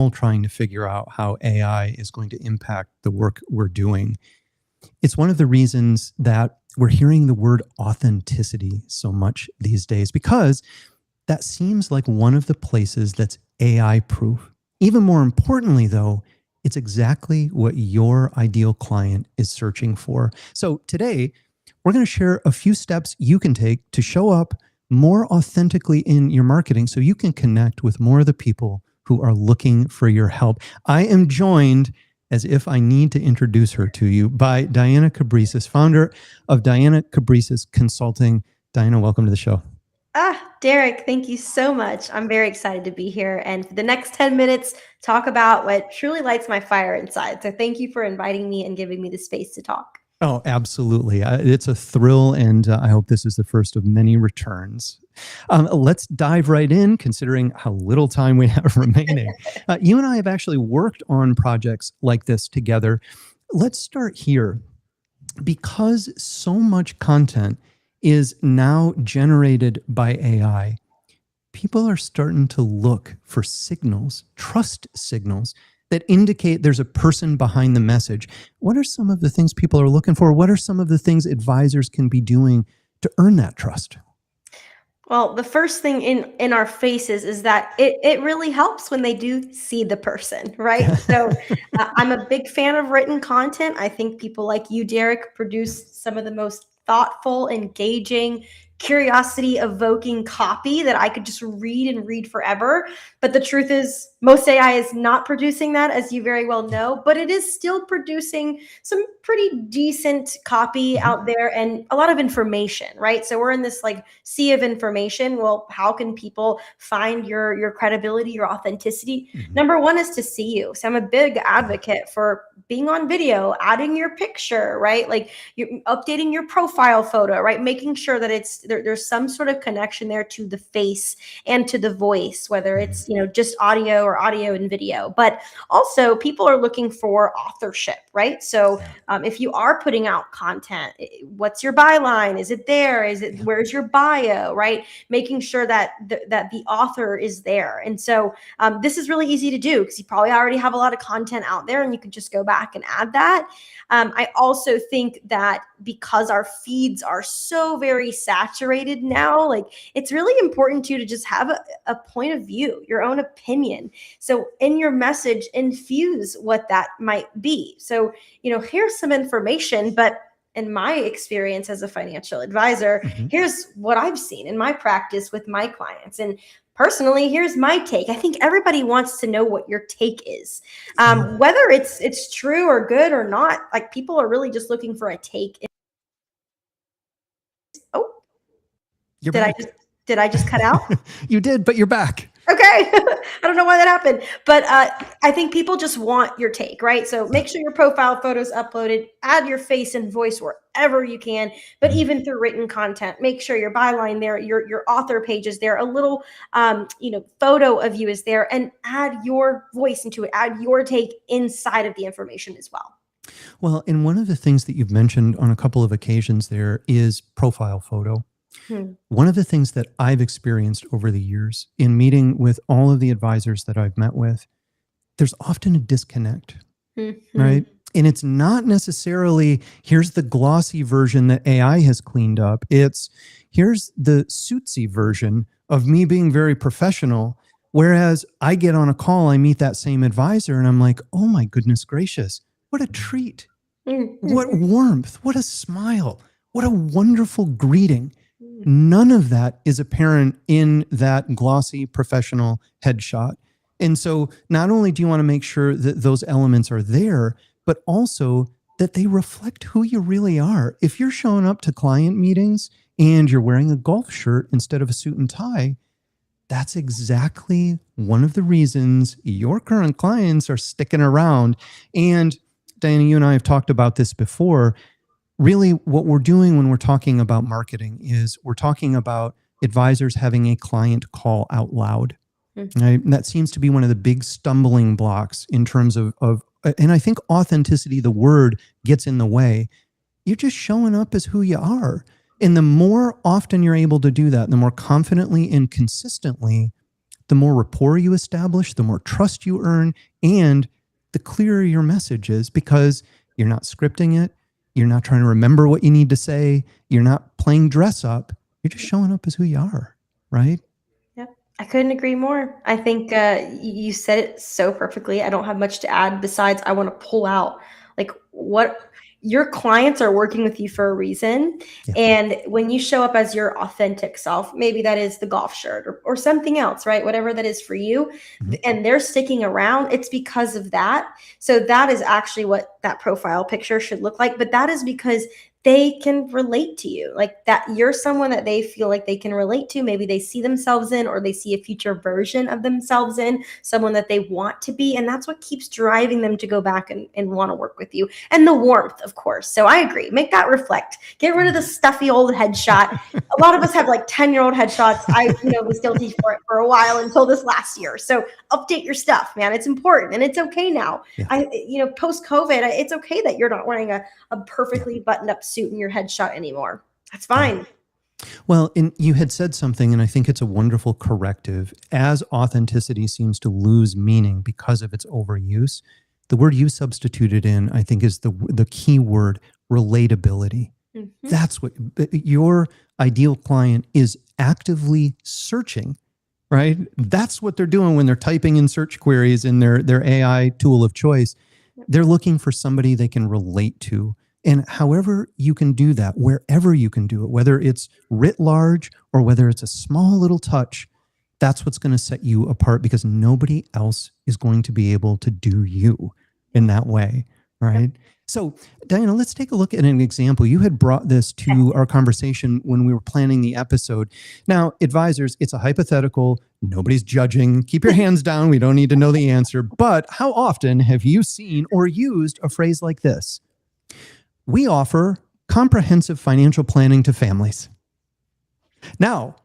all trying to figure out how AI is going to impact the work we're doing. It's one of the reasons that we're hearing the word authenticity so much these days, because that seems like one of the places that's AI proof. Even more importantly, though, it's exactly what your ideal client is searching for. So today, we're going to share a few steps you can take to show up more authentically in your marketing so you can connect with more of the people who are looking for your help. I am joined, as if I need to introduce her to you, by Diana Cabresis, founder of Diana Cabresis Consulting. Diana, welcome to the show. Derek, thank you so much. I'm very excited to be here and for the next 10 minutes, talk about what truly lights my fire inside. So thank you for inviting me and giving me the space to talk. Oh, absolutely. It's a thrill, and I hope this is the first of many returns. Let's dive right in, considering how little time we have remaining. You and I have actually worked on projects like this together. Let's start here. Because so much content is now generated by AI, people are starting to look for signals, trust signals, that indicate there's a person behind the message. What are some of the things people are looking for? What are some of the things advisors can be doing to earn that trust? Well, the first thing in our faces is that it really helps when they do see the person, right? So I'm a big fan of written content. I think people like you, Derek, produce some of the most thoughtful, engaging, curiosity evoking copy that I could just read and read forever. But the truth is, most AI is not producing that, as you very well know, but it is still producing some pretty decent copy out there and a lot of information, right? So we're in this like sea of information. Well, how can people find your credibility, your authenticity? Number one is to see you. So I'm a big advocate for being on video, adding your picture, right? Like you're updating your profile photo, right? Making sure that there's some sort of connection there to the face and to the voice, whether it's, just audio or audio and video. But also people are looking for authorship, right? So if you are putting out content, what's your byline? Is it there? Where's your bio, right? Making sure that the author is there. And so this is really easy to do because you probably already have a lot of content out there and you can just go back and add that. I also think that because our feeds are so very saturated now, like it's really important to just have a point of view, your own opinion. So in your message, infuse what that might be. So, here's some information, but in my experience as a financial advisor, here's what I've seen in my practice with my clients. And personally, here's my take. I think everybody wants to know what your take is, whether it's true or good or not. Like people are really just looking for a take. Oh, You're back. Did I just cut out? You did, but you're back. Okay. I don't know why that happened, but I think people just want your take, right? So make sure your profile photo's uploaded, add your face and voice wherever you can, but even through written content, make sure your byline there, your author page is there, a little, photo of you is there, and add your voice into it, add your take inside of the information as well. Well, and one of the things that you've mentioned on a couple of occasions there is profile photo. One of the things that I've experienced over the years in meeting with all of the advisors that I've met with, there's often a disconnect, right? And it's not necessarily, here's the glossy version that AI has cleaned up. It's, here's the suitsy version of me being very professional. Whereas I get on a call, I meet that same advisor and I'm like, oh my goodness gracious, what a treat. What warmth, what a smile, what a wonderful greeting. None of that is apparent in that glossy professional headshot. And so not only do you want to make sure that those elements are there, but also that they reflect who you really are. If you're showing up to client meetings and you're wearing a golf shirt instead of a suit and tie, that's exactly one of the reasons your current clients are sticking around. And Diana, you and I have talked about this before. Really, what we're doing when we're talking about marketing is we're talking about advisors having a client call out loud. Right? And that seems to be one of the big stumbling blocks in terms of, and I think authenticity, the word, gets in the way. You're just showing up as who you are. And the more often you're able to do that, the more confidently and consistently, the more rapport you establish, the more trust you earn, and the clearer your message is, because you're not scripting it. You're not trying to remember what you need to say. You're not playing dress up. You're just showing up as who you are, right? Yep. I couldn't agree more. I think you said it so perfectly. I don't have much to add besides I want to pull out like what your clients are working with you for a reason. Yeah. And when you show up as your authentic self, maybe that is the golf shirt or something else, right? Whatever that is for you, and they're sticking around, it's because of that. So that is actually what that profile picture should look like. But that is because they can relate to you, like that you're someone that they feel like they can relate to. Maybe they see themselves in, or they see a future version of themselves in, someone that they want to be. And that's what keeps driving them to go back and want to work with you. And the warmth, of course. So I agree. Make that reflect. Get rid of the stuffy old headshot. A lot of us have like 10-year-old headshots. I, was guilty for it for a while until this last year. So update your stuff, man. It's important and it's okay now. Yeah. Post COVID, it's okay that you're not wearing a perfectly buttoned up suit in your headshot anymore. That's fine. Well, and you had said something, and I think it's a wonderful corrective. As authenticity seems to lose meaning because of its overuse, the word you substituted in, I think, is the key word: relatability. That's what your ideal client is actively searching, right? That's what they're doing when they're typing in search queries in their AI tool of choice. They're looking for somebody they can relate to. And however you can do that, wherever you can do it, whether it's writ large or whether it's a small little touch, that's what's going to set you apart, because nobody else is going to be able to do you in that way, right? So, Diana, let's take a look at an example. You had brought this to our conversation when we were planning the episode. Now, advisors, it's a hypothetical. Nobody's judging. Keep your hands down. We don't need to know the answer. But how often have you seen or used a phrase like this? We offer comprehensive financial planning to families. Now,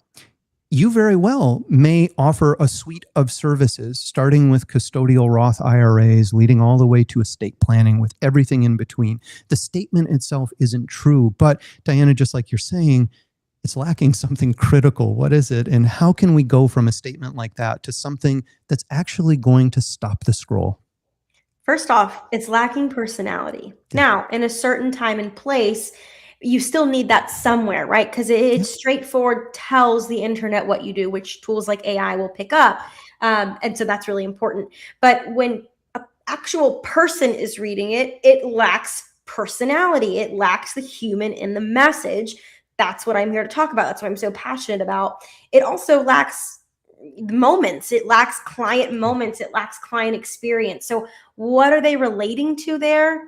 you very well may offer a suite of services, starting with custodial Roth IRAs, leading all the way to estate planning with everything in between. The statement itself isn't true, but Diana, just like you're saying, it's lacking something critical. What is it? And how can we go from a statement like that to something that's actually going to stop the scroll? First off, it's lacking personality. Now, in a certain time and place, you still need that somewhere, right? Because it's straightforward, tells the internet what you do, which tools like AI will pick up. And so that's really important. But when an actual person is reading it, it lacks personality. It lacks the human in the message. That's what I'm here to talk about. That's what I'm so passionate about. It also lacks moments. It lacks client moments. It lacks client experience. So what are they relating to there?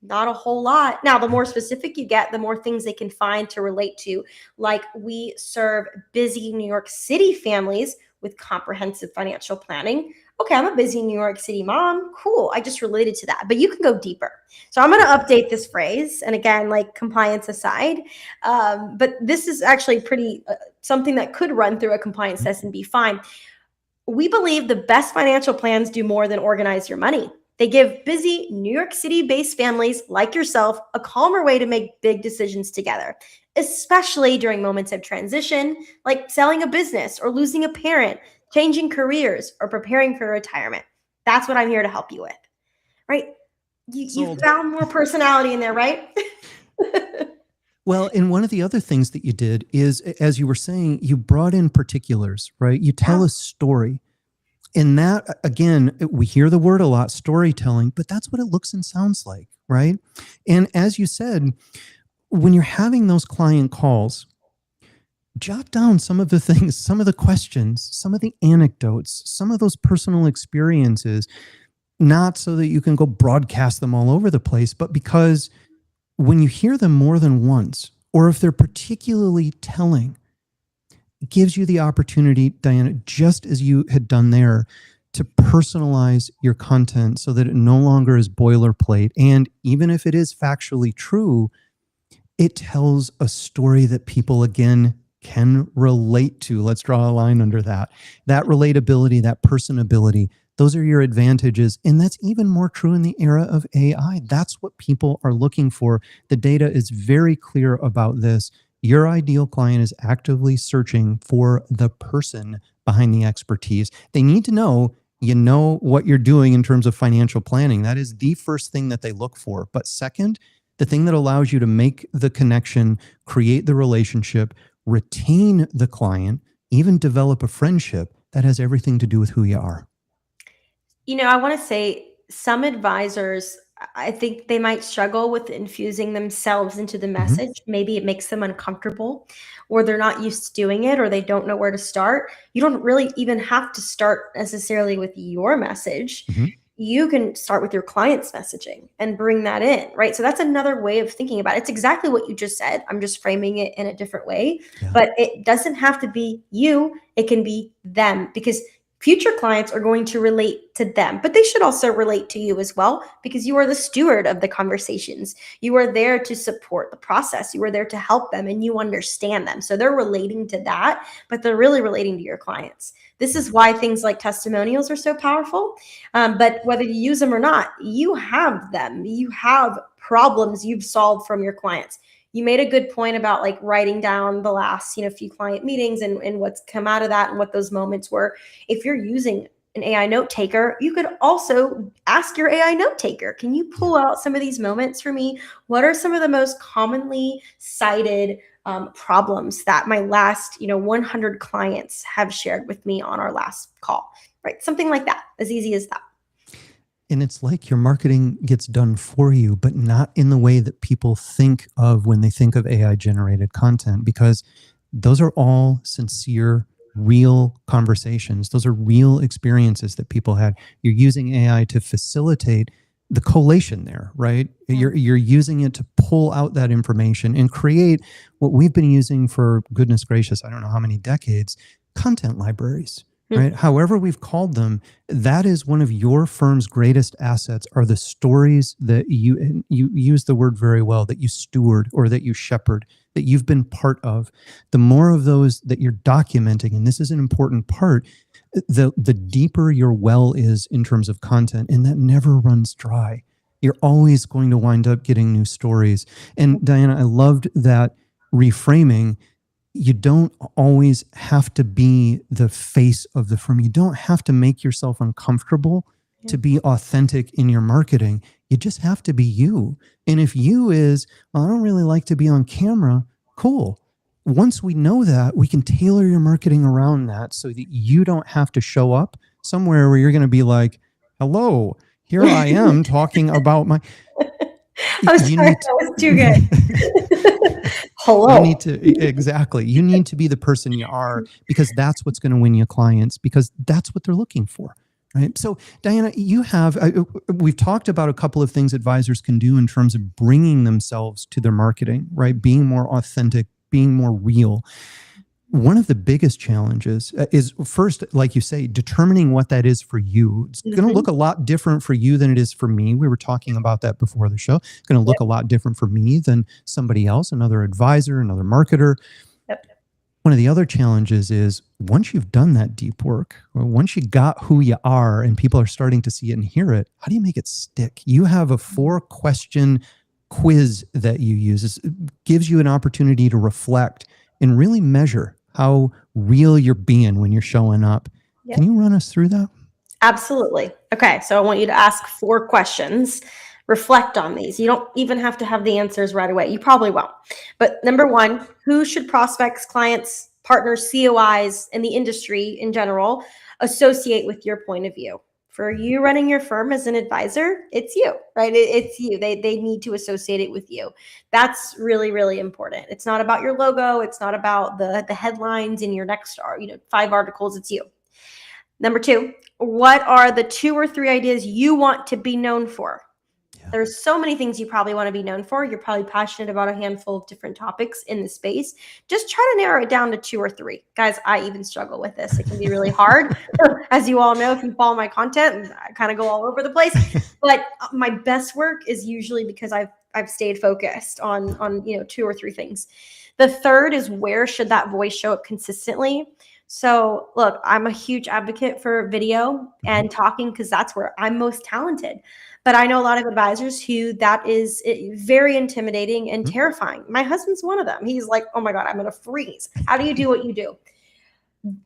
Not a whole lot. Now, the more specific you get, the more things they can find to relate to. Like, we serve busy New York City families with comprehensive financial planning. Okay, I'm a busy New York City mom. Cool. I just related to that. But you can go deeper. So I'm going to update this phrase. And again, like compliance aside, but this is actually pretty something that could run through a compliance test and be fine. We believe the best financial plans do more than organize your money. They give busy New York City-based families like yourself a calmer way to make big decisions together, especially during moments of transition, like selling a business or losing a parent, changing careers, or preparing for retirement. That's what I'm here to help you with, right? You found more personality in there, right? Well, and one of the other things that you did is, as you were saying, you brought in particulars, right? You tell a story. And that, again, we hear the word a lot, storytelling, but that's what it looks and sounds like, right? And as you said, when you're having those client calls, jot down some of the things, some of the questions, some of the anecdotes, some of those personal experiences, not so that you can go broadcast them all over the place, but because when you hear them more than once, or if they're particularly telling, it gives you the opportunity, Diana, just as you had done there, to personalize your content so that it no longer is boilerplate. And even if it is factually true, it tells a story that people, again, can relate to. Let's draw a line under that. That relatability, that personability, those are your advantages. And that's even more true in the era of AI. That's what people are looking for. The data is very clear about this. Your ideal client is actively searching for the person behind the expertise. They need to know you know what you're doing in terms of financial planning. That is the first thing that they look for. But second, the thing that allows you to make the connection, create the relationship, retain the client, even develop a friendship, that has everything to do with who you are. I want to say some advisors, I think they might struggle with infusing themselves into the Mm-hmm. message. Maybe it makes them uncomfortable, or they're not used to doing it, or they don't know where to start. You don't really even have to start necessarily with your message. Mm-hmm. You can start with your client's messaging and bring that in, right? So that's another way of thinking about it. It's exactly what you just said. I'm just framing it in a different way, Yeah. but it doesn't have to be you. It can be them, because future clients are going to relate to them, but they should also relate to you as well, because you are the steward of the conversations. You are there to support the process. You are there to help them, and you understand them. So they're relating to that, but they're really relating to your clients. This is why things like testimonials are so powerful. But whether you use them or not, you have them. You have problems you've solved from your clients. You made a good point about like writing down the last, few client meetings and what's come out of that and what those moments were. If you're using an AI note taker, you could also ask your AI note taker, can you pull out some of these moments for me? What are some of the most commonly cited problems that my last, 100 clients have shared with me on our last call, right? Something like that, as easy as that. And it's like your marketing gets done for you, but not in the way that people think of when they think of AI generated content, because those are all sincere, real conversations. Those are real experiences that people had. You're using AI to facilitate the collation there, right? You're using it to pull out that information and create what we've been using for, goodness gracious, I don't know how many decades, content libraries, right? However we've called them, that is one of your firm's greatest assets, are the stories that you use the word very well, that you steward or that you shepherd, that you've been part of. The more of those that you're documenting, and this is an important part, the deeper your well is in terms of content, and that never runs dry. You're always going to wind up getting new stories. And Diana, I loved that reframing. You don't always have to be the face of the firm. You don't have to make yourself uncomfortable to be authentic in your marketing. You just have to be you. And if you is, well, I don't really like to be on camera, cool. Once we know that, we can tailor your marketing around that so that you don't have to show up somewhere where you're going to be like, hello, here I am talking about my. I'm You sorry, need that was too good. you Hello. need to, exactly. You need to be the person you are, because that's what's going to win you clients, because that's what they're looking for. Right. So, Diana, we've talked about a couple of things advisors can do in terms of bringing themselves to their marketing, right? Being more authentic, being more real. One of the biggest challenges is, first, like you say, determining what that is for you. It's going to look a lot different for you than it is for me. We were talking about that before the show. It's going to look a lot different for me than somebody else, another advisor, another marketer. Yep. One of the other challenges is, once you've done that deep work, or once you got who you are and people are starting to see it and hear it, how do you make it stick? You have a 4-question quiz that you use. It gives you an opportunity to reflect and really measure how real you're being when you're showing up. Yep. Can you run us through that? Absolutely. Okay, so I want you to ask 4 questions. Reflect on these. You don't even have to have the answers right away. You probably won't. But number 1, who should prospects, clients, partners, COIs, and the industry in general associate with your point of view? For you running your firm as an advisor, it's you, right? It's you. They need to associate it with you. That's really, really important. It's not about your logo. It's not about the headlines in your next 5 articles. It's you. Number 2, what are the 2 or 3 ideas you want to be known for? There's so many things you probably want to be known for. You're probably passionate about a handful of different topics in the space. Just try to narrow it down to 2 or 3. Guys, I even struggle with this. It can be really hard. As you all know, if you follow my content, I kind of go all over the place. But my best work is usually because I've stayed focused on 2 or 3 things. The third is, where should that voice show up consistently? So, look, I'm a huge advocate for video Mhm. and talking because that's where I'm most talented. But I know a lot of advisors who that is very intimidating and Mhm. terrifying. My husband's one of them. He's like, oh my God, I'm going to freeze. How do you do what you do?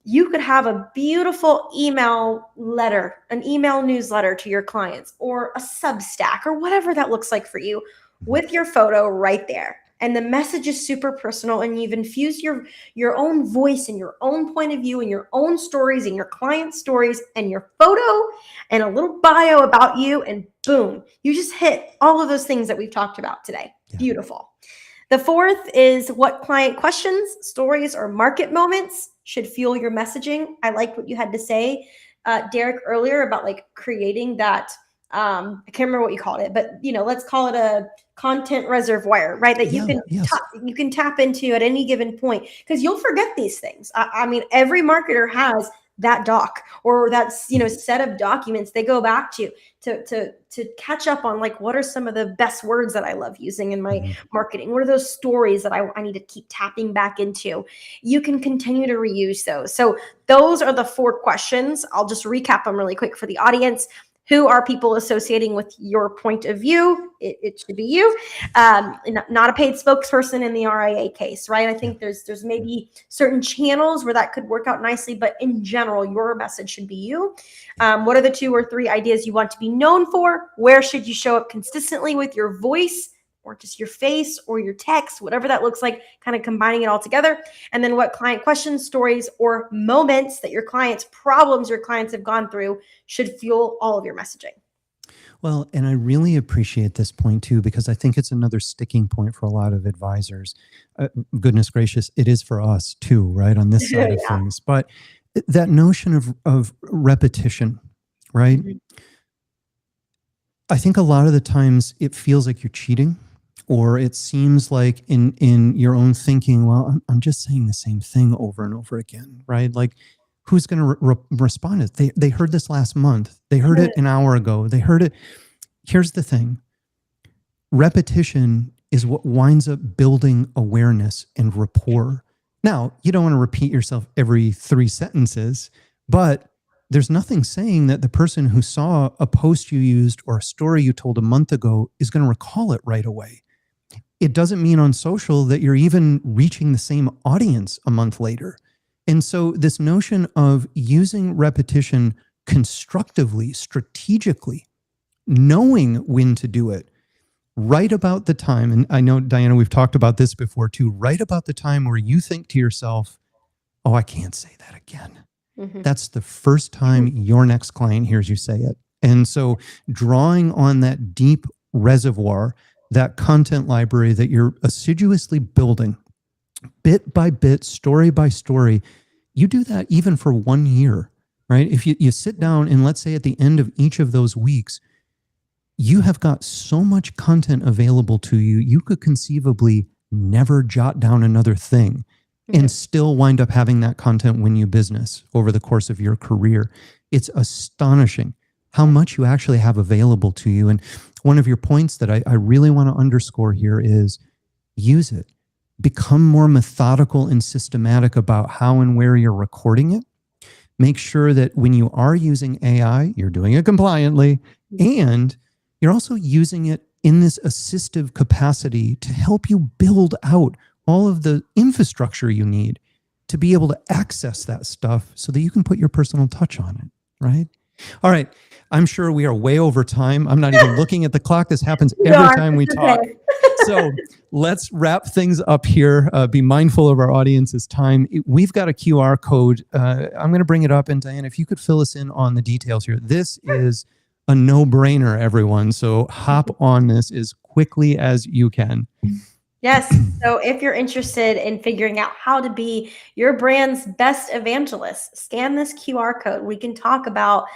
You could have a beautiful email letter, an email newsletter to your clients, or a Substack, or whatever that looks like for you, Mhm. with your photo right there. And the message is super personal, and you've infused your own voice and your own point of view and your own stories and your client stories and your photo and a little bio about you, and boom, you just hit all of those things that we've talked about today. Yeah. Beautiful. The fourth is what client questions, stories, or market moments should fuel your messaging. I like what you had to say, Derek, earlier about like creating that. I can't remember what you called it, but let's call it a content reservoir, right? That Yeah. Yes. you can tap into at any given point because you'll forget these things. I mean, every marketer has that doc or that's Mhm. set of documents they go back to catch up on, like, what are some of the best words that I love using in my Mhm. marketing? What are those stories that I need to keep tapping back into? You can continue to reuse those. So those are the four questions. I'll just recap them really quick for the audience. Who are people associating with your point of view? It should be you. Not a paid spokesperson in the RIA case, right? I Yeah. think there's maybe certain channels where that could work out nicely, but in general, your message should be you. Yeah. What are the 2 or 3 ideas you want to be known for? Where should you show up consistently with your voice or just your face or your text, whatever that looks like, kind of combining it all together? And then what client questions, stories, or moments that your clients, problems your clients have gone through should fuel all of your messaging. Well, and I really appreciate this point too, because I think it's another sticking point for a lot of advisors. Goodness gracious, it is for us too, right? On this side of Yeah. things. But that notion of repetition, right? Mhm. I think a lot of the times it feels like you're cheating, or it seems like in your own thinking, well, I'm just saying the same thing over and over again, right? Like, who's going to respond to it? They heard this last month. They heard it an hour ago. They heard it. Here's the thing: repetition is what winds up building awareness and rapport. Now, you don't want to repeat yourself every 3 sentences, but there's nothing saying that the person who saw a post you used or a story you told a month ago is going to recall it right away. It doesn't mean on social that you're even reaching the same audience a month later. And so, this notion of using repetition constructively, strategically, knowing when to do it, right about the time, and I know, Diana, we've talked about this before too, right about the time where you think to yourself, oh, I can't say that again. Mhm. That's the first time your next client hears you say it. And so, drawing on that deep reservoir, that content library that you're assiduously building, bit by bit, story by story, you do that even for 1 year, right? If you sit down and let's say at the end of each of those weeks, you have got so much content available to you, you could conceivably never jot down another thing and Mhm. still wind up having that content win you business over the course of your career. It's astonishing how much you actually have available to you. And one of your points that I really want to underscore here is use it. Become more methodical and systematic about how and where you're recording it. Make sure that when you are using AI, you're doing it compliantly, and you're also using it in this assistive capacity to help you build out all of the infrastructure you need to be able to access that stuff so that you can put your personal touch on it, right? All right. I'm sure we are way over time. I'm not even looking at the clock. This happens You every are. time we It's talk. okay. So let's wrap things up here. Be mindful of our audience's time. We've got a QR code. I'm going to bring it up. And Diane, if you could fill us in on the details here. This is a no-brainer, everyone. So hop on this as quickly as you can. Yes. So if you're interested in figuring out how to be your brand's best evangelist, scan this QR code. We can talk about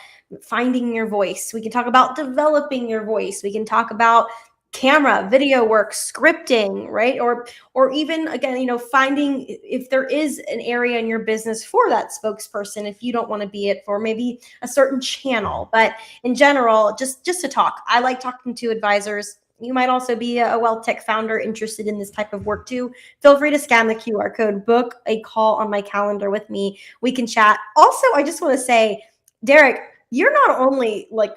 finding your voice. We can talk about developing your voice. We can talk about camera, video work, scripting, right? Or even again, finding if there is an area in your business for that spokesperson if you don't want to be it for maybe a certain channel. But in general, just to talk. I like talking to advisors. you might also be a wealth tech founder interested in this type of work too, feel free to scan the QR code, book a call on my calendar with me. We can chat. Also, I just want to say, Derek, you're not only like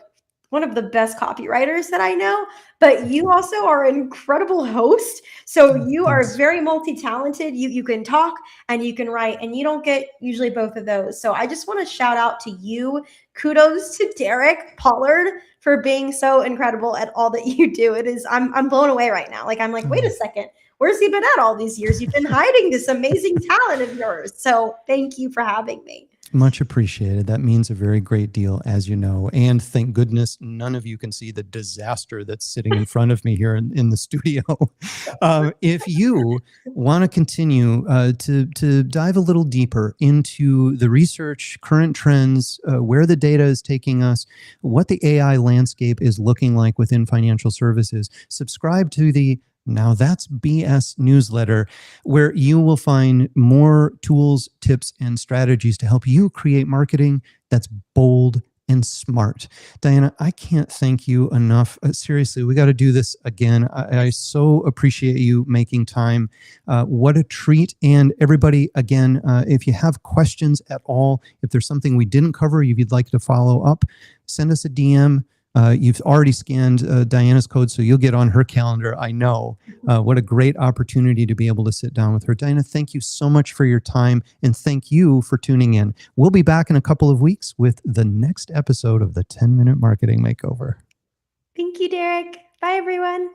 one of the best copywriters that I know, but you also are an incredible host. So you are Thanks. very multi-talented. You can talk and you can write, and you don't get usually both of those. So I just want to shout out to you. Kudos to Derek Pollard for being so incredible at all that you do. I'm blown away right now. Like I'm like, wait a second, where's he been at all these years? You've been hiding this amazing talent of yours. So thank you for having me. Much appreciated. That means a very great deal, as you know. And thank goodness none of you can see the disaster that's sitting in front of me here in the studio. If you want to continue to dive a little deeper into the research, current trends, where the data is taking us, what the AI landscape is looking like within financial services, subscribe to the Now That's BS newsletter, where you will find more tools, tips, and strategies to help you create marketing that's bold and smart. Diana, I can't thank you enough. Seriously, we got to do this again. I so appreciate you making time. What a treat. And everybody, again, if you have questions at all, if there's something we didn't cover, if you'd like to follow up, send us a DM. You've already scanned Diana's code, so you'll get on her calendar. I know. What a great opportunity to be able to sit down with her. Diana, thank you so much for your time, and thank you for tuning in. We'll be back in a couple of weeks with the next episode of the 10-Minute Marketing Makeover. Thank you, Derek. Bye, everyone.